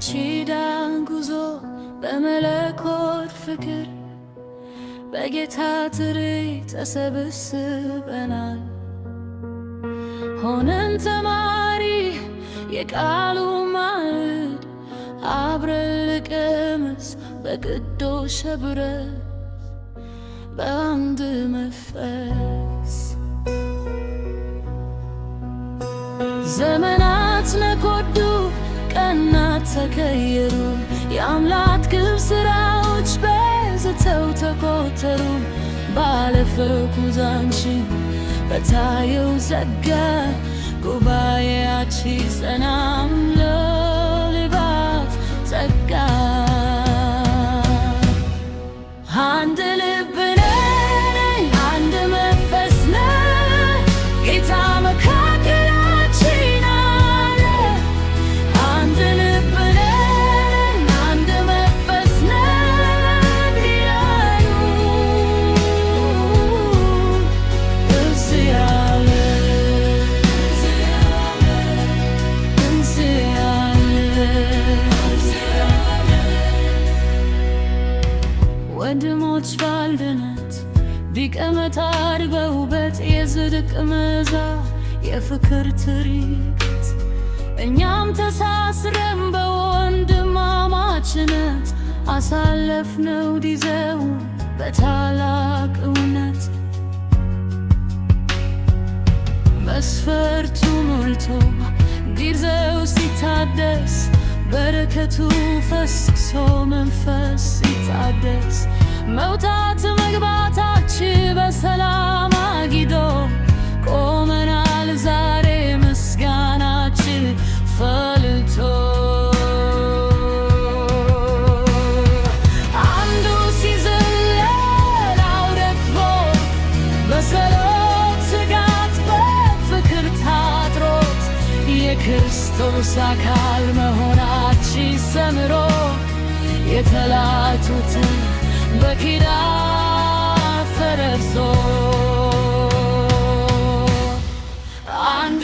የኪዳን ጉዞ በመለኮት ፍቅር በጌታ ትርኢት ተሰብስበናል። ሆነን ተማሪ የቃሉ ማዕድ አብረን ልቅመስ በቅዱስ ኅብረት በአንድ መንፈስ። ዘመናት ነጎዱ፣ ቀናት ተቀየሩ፣ የአምላክ ግብ ሥራዎች በዝተው ተቆጠሩ። ባለፈው ጉዟችን በታየው ጸጋ ጉባኤያችን ጸናም ለልባት ጸጋ። አንድ ልብ ነን፣ አንድ መንፈስ ነን፣ ጌታ መካከላችን አለ። አንድ ልብ ነን፣ አንድ መንፈስ ነን ይላሉ እዚህ ያለ ወንድሞች ባልድነት ቢቀመጣድ በውበት የጽድቅ መዛር የፍቅር ትርኢት እኛም ተሳስረን በወንድማማችነት አሳለፍነው ጊዜው በታላቅ እውነት። መስፈርቱ ሞልቶ ጊዜው ሲታደስ በረከቱ ፈስሶ መንፈስ ሲታደስ መውጣት መግባታችን በሰላም አጊዶ ቆመናል ዛሬ ምስጋናችን ፈልቶ። አንዱ ሲዘለል አውደቅፎ በጸሎት ትጋት በፍቅር ታጥሮት የክርስቶስ አካል መሆናችን ሰምሮ የተላቱትን በኪዳን ፈረሶ አንድ